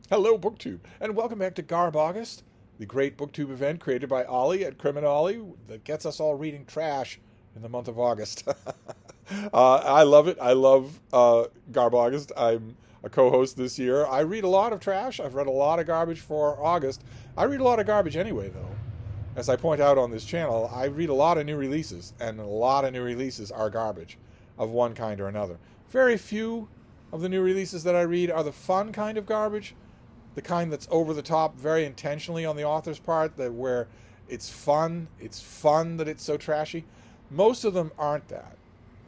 Hello, BookTube, and welcome back to Garb August, the great BookTube event created by Ollie at Criminolly that gets us all reading trash in the month of August. I love it. I love Garb August. I'm a co-host this year. I read a lot of trash. I've read a lot of garbage for August. I read a lot of garbage anyway, though. As I point out on this channel, I read a lot of new releases, and a lot of new releases are garbage of one kind or another. Very few of the new releases that I read are the fun kind of garbage, the kind that's over the top very intentionally on the author's part, that where it's fun that it's so trashy. Most of them aren't that.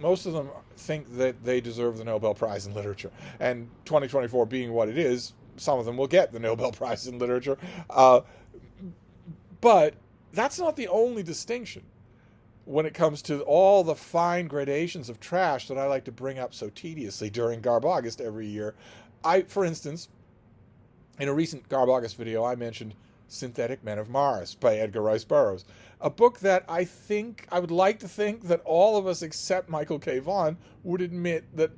Most of them think that they deserve the Nobel Prize in Literature, and 2024 being what it is, some of them will get the Nobel Prize in Literature, but that's not the only distinction when it comes to all the fine gradations of trash that I like to bring up so tediously during Garb August every year. For instance, in a recent Garb August video, I mentioned Synthetic Men of Mars by Edgar Rice Burroughs, a book that I would like to think that all of us except Michael K. Vaughan would admit that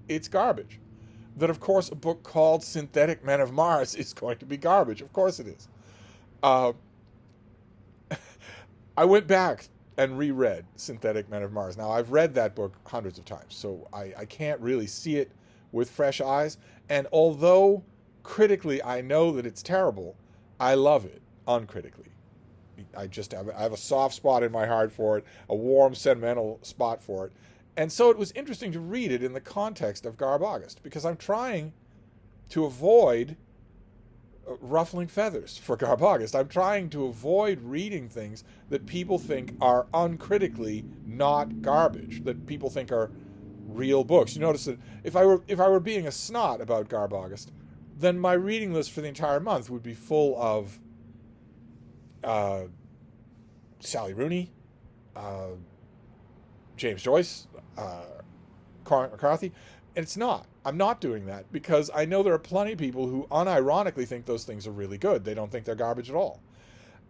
it's garbage. That, of course, a book called Synthetic Men of Mars is going to be garbage. Of course it is. I went back and reread Synthetic Men of Mars. Now, I've read that book hundreds of times, so I can't really see it with fresh eyes. And although critically I know that it's terrible, I love it uncritically. I have a soft spot in my heart for it, a warm, sentimental spot for it. And so it was interesting to read it in the context of Garb August, because I'm trying to avoid ruffling feathers for Garb August. I'm trying to avoid reading things that people think are uncritically not garbage, that people think are real books. You notice that if I were being a snot about Garb August, then my reading list for the entire month would be full of Sally Rooney, James Joyce, Cormac McCarthy. And it's not. I'm not doing that because I know there are plenty of people who unironically think those things are really good. They don't think they're garbage at all.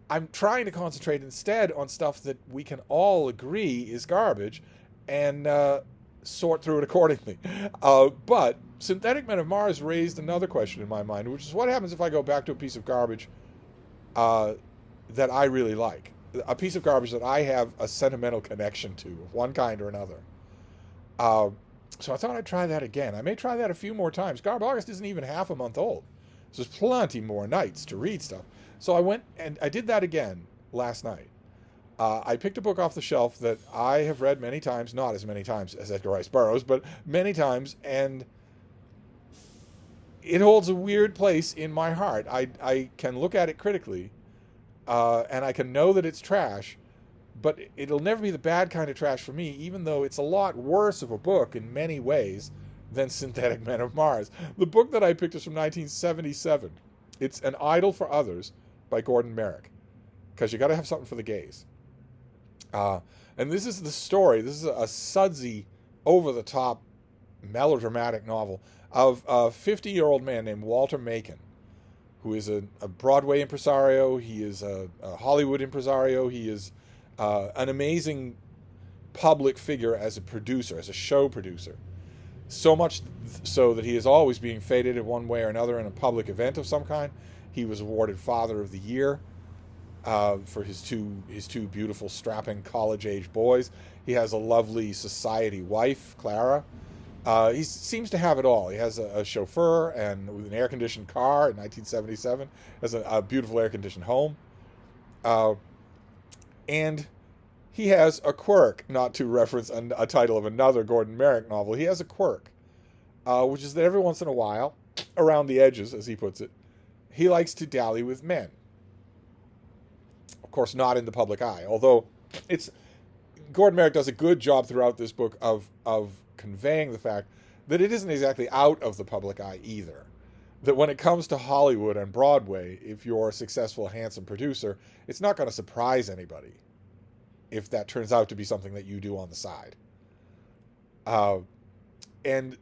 I'm trying to concentrate instead on stuff that we can all agree is garbage and sort through it accordingly. But Synthetic Men of Mars raised another question in my mind, which is what happens if I go back to a piece of garbage that I really like? A piece of garbage that I have a sentimental connection to of one kind or another. So I thought I'd try that again. I may try that a few more times. Garb August isn't even half a month old. So there's plenty more nights to read stuff. So I went and I did that again last night. I picked a book off the shelf that I have read many times, not as many times as Edgar Rice Burroughs, but many times, and it holds a weird place in my heart. I can look at it critically, and I can know that it's trash, but it'll never be the bad kind of trash for me, even though it's a lot worse of a book in many ways than Synthetic Men of Mars. The book that I picked is from 1977. It's An Idol for Others by Gordon Merrick, because you got to have something for the gays. And this is the story. This is a sudsy, over-the-top, melodramatic novel of a 50-year-old man named Walter Macon, who is a Broadway impresario. He is a Hollywood impresario. He is an amazing public figure as a producer, as a show producer. So much so that he is always being feted in one way or another in a public event of some kind. He was awarded Father of the Year for his two beautiful, strapping college-age boys. He has a lovely society wife, Clara. He seems to have it all. He has a chauffeur and with an air-conditioned car in 1977. Has a beautiful air-conditioned home. And he has a quirk, not to reference a title of another Gordon Merrick novel. He has a quirk, which is that every once in a while, around the edges, as he puts it, he likes to dally with men. Of course, not in the public eye, although Gordon Merrick does a good job throughout this book of conveying the fact that it isn't exactly out of the public eye either. That when it comes to Hollywood and Broadway, if you're a successful, handsome producer, it's not going to surprise anybody if that turns out to be something that you do on the side. And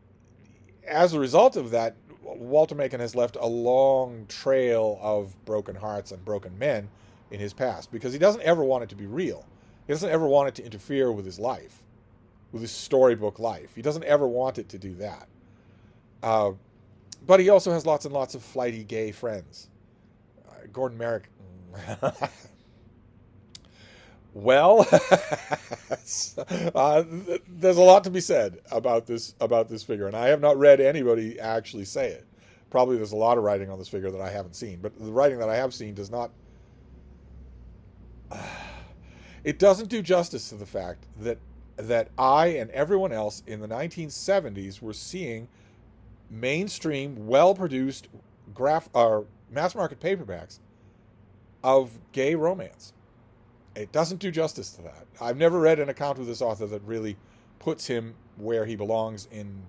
as a result of that, Walter Macon has left a long trail of broken hearts and broken men in his past, because he doesn't ever want it to be real. He doesn't ever want it to interfere with his life, with his storybook life. He doesn't ever want it to do that. But he also has lots and lots of flighty gay friends. Gordon Merrick. Well, there's a lot to be said about this figure, and I have not read anybody actually say it. Probably there's a lot of writing on this figure that I haven't seen, but the writing that I have seen does not. It doesn't do justice to the fact that I and everyone else in the 1970s were seeing mainstream, well-produced mass-market paperbacks of gay romance. It doesn't do justice to that. I've never read an account of this author that really puts him where he belongs in,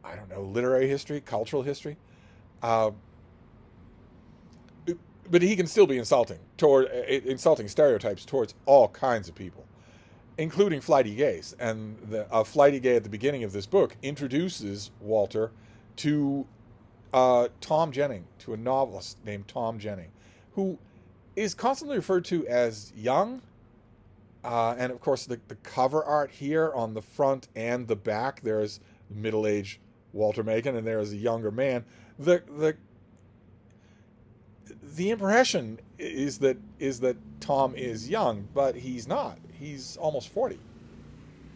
I don't know, literary history, cultural history. But he can still be insulting stereotypes towards all kinds of people, including flighty gays. And a flighty gay at the beginning of this book introduces Walter to Tom Jennings, to a novelist named Tom Jennings, who is constantly referred to as young. And of course, the cover art here on the front and the back, there's middle-aged Walter Macon, and there's a younger man. The impression is that Tom is young, but he's not. He's almost 40.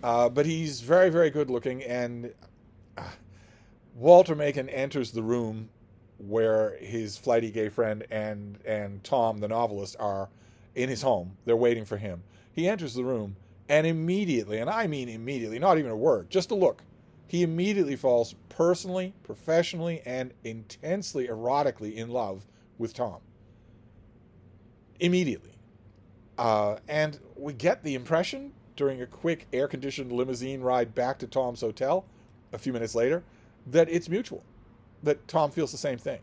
But he's very, very good looking, and Walter Macon enters the room where his flighty gay friend and Tom, the novelist, are in his home. They're waiting for him. He enters the room, and immediately, and I mean immediately, not even a word, just a look, he immediately falls personally, professionally, and intensely erotically in love with Tom. Immediately. And we get the impression during a quick air-conditioned limousine ride back to Tom's hotel a few minutes later that it's mutual, that Tom feels the same thing.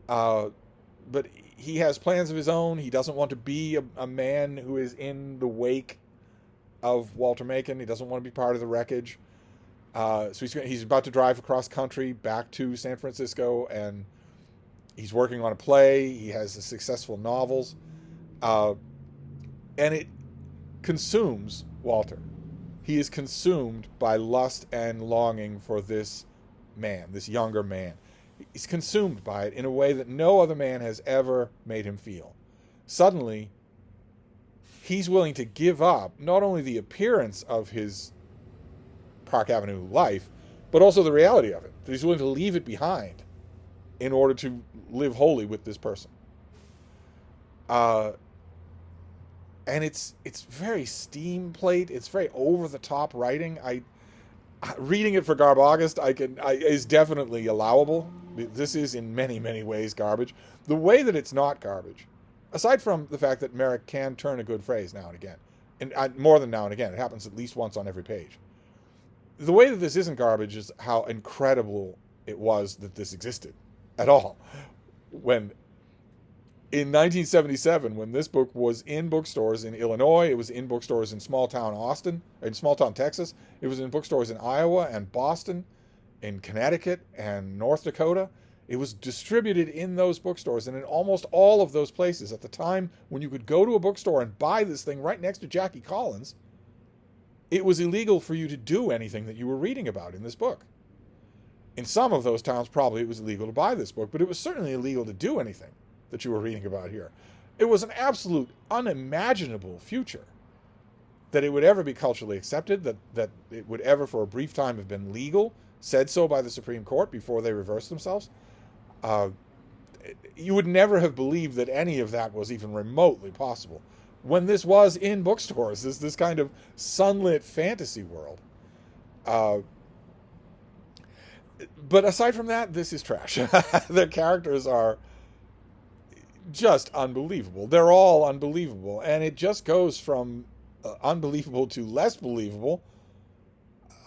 But he has plans of his own. He doesn't want to be a man who is in the wake of Walter Macon. He doesn't want to be part of the wreckage. So he's about to drive across country back to San Francisco, and he's working on a play. He has successful novels. And it consumes Walter. He is consumed by lust and longing for this man, this younger man. He's consumed by it in a way that no other man has ever made him feel. Suddenly, he's willing to give up not only the appearance of his Park Avenue life, but also the reality of it. That he's willing to leave it behind in order to live wholly with this person. And it's very steam plate. It's very over the top writing. Reading it for Garb August is definitely allowable. This is in many, many ways garbage. The way that it's not garbage, aside from the fact that Merrick can turn a good phrase now and again, and more than now and again, it happens at least once on every page. The way that this isn't garbage is how incredible it was that this existed at all. When in 1977, when this book was in bookstores in Illinois, it was in bookstores in small town Texas, it was in bookstores in Iowa and Boston, in Connecticut and North Dakota. It was distributed in those bookstores, and in almost all of those places at the time when you could go to a bookstore and buy this thing right next to Jackie Collins, it was illegal for you to do anything that you were reading about in this book. In some of those towns, probably it was illegal to buy this book, but it was certainly illegal to do anything that you were reading about here. It was an absolute unimaginable future that it would ever be culturally accepted, that it would ever for a brief time have been legal, said so by the Supreme Court before they reversed themselves. You would never have believed that any of that was even remotely possible when this was in bookstores, this kind of sunlit fantasy world. But aside from that, this is trash. Their characters are just unbelievable. They're all unbelievable. And it just goes from unbelievable to less believable.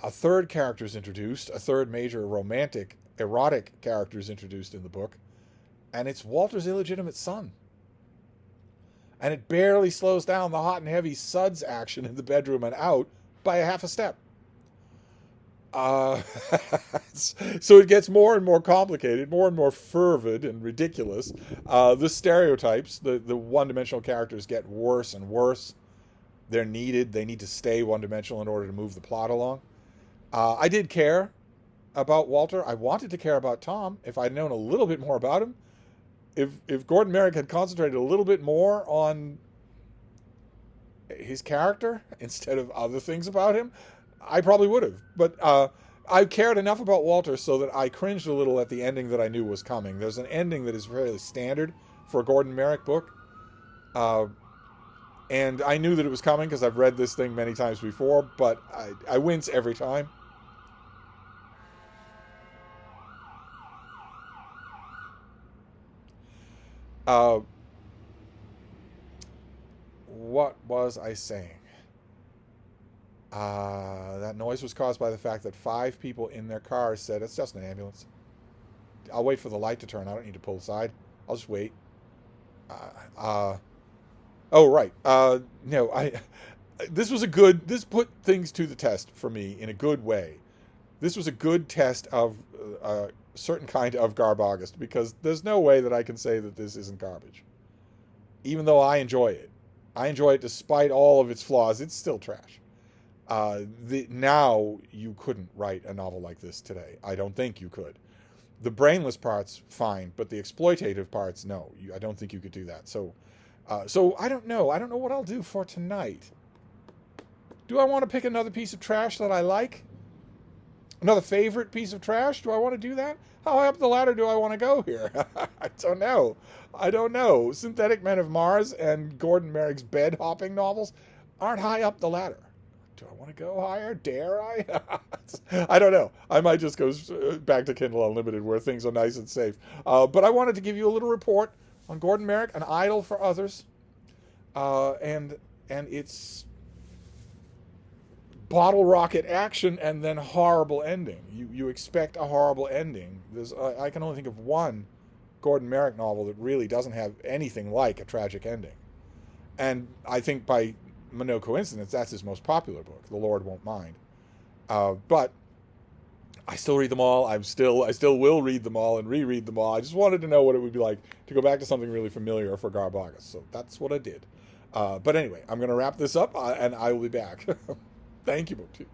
A third character is introduced, a third major romantic, erotic character is introduced in the book, and it's Walter's illegitimate son. And it barely slows down the hot and heavy suds action in the bedroom and out by a half a step. So it gets more and more complicated, more and more fervid and ridiculous. The stereotypes, the one-dimensional characters get worse and worse. They need to stay one-dimensional in order to move the plot along. I did care about Walter. I wanted to care about Tom. If I'd known a little bit more about him, if Gordon Merrick had concentrated a little bit more on his character instead of other things about him, I probably would have. But I cared enough about Walter so that I cringed a little at the ending that I knew was coming. There's an ending that is fairly standard for a Gordon Merrick book. And I knew that it was coming because I've read this thing many times before, but I wince every time. What was I saying? That noise was caused by the fact that 5 people in their cars said, it's just an ambulance. I'll wait for the light to turn. I don't need to pull aside. I'll just wait. Oh, right. No, this put things to the test for me in a good way. This was a good test of a certain kind of Garb August, because there's no way that I can say that this isn't garbage. Even though I enjoy it. I enjoy it despite all of its flaws. It's still trash. Now you couldn't write a novel like this today. I don't think you could. The brainless parts, fine, but the exploitative parts, no. I don't think you could do that. So I don't know. I don't know what I'll do for tonight. Do I want to pick another piece of trash that I like? Another favorite piece of trash? Do I want to do that? How high up the ladder do I want to go here? I don't know. I don't know. Synthetic Men of Mars and Gordon Merrick's bed hopping novels aren't high up the ladder. Do I want to go higher? Dare I? I don't know. I might just go back to Kindle Unlimited where things are nice and safe. But I wanted to give you a little report on Gordon Merrick, an idol for others, and it's bottle rocket action and then horrible ending. You expect a horrible ending. I can only think of one Gordon Merrick novel that really doesn't have anything like a tragic ending, and I think by no coincidence that's his most popular book, The Lord Won't Mind. But I still read them all. I still will read them all and reread them all. I just wanted to know what it would be like to go back to something really familiar for Garb August. So that's what I did. But anyway, I'm going to wrap this up and I will be back. Thank you, BookTube.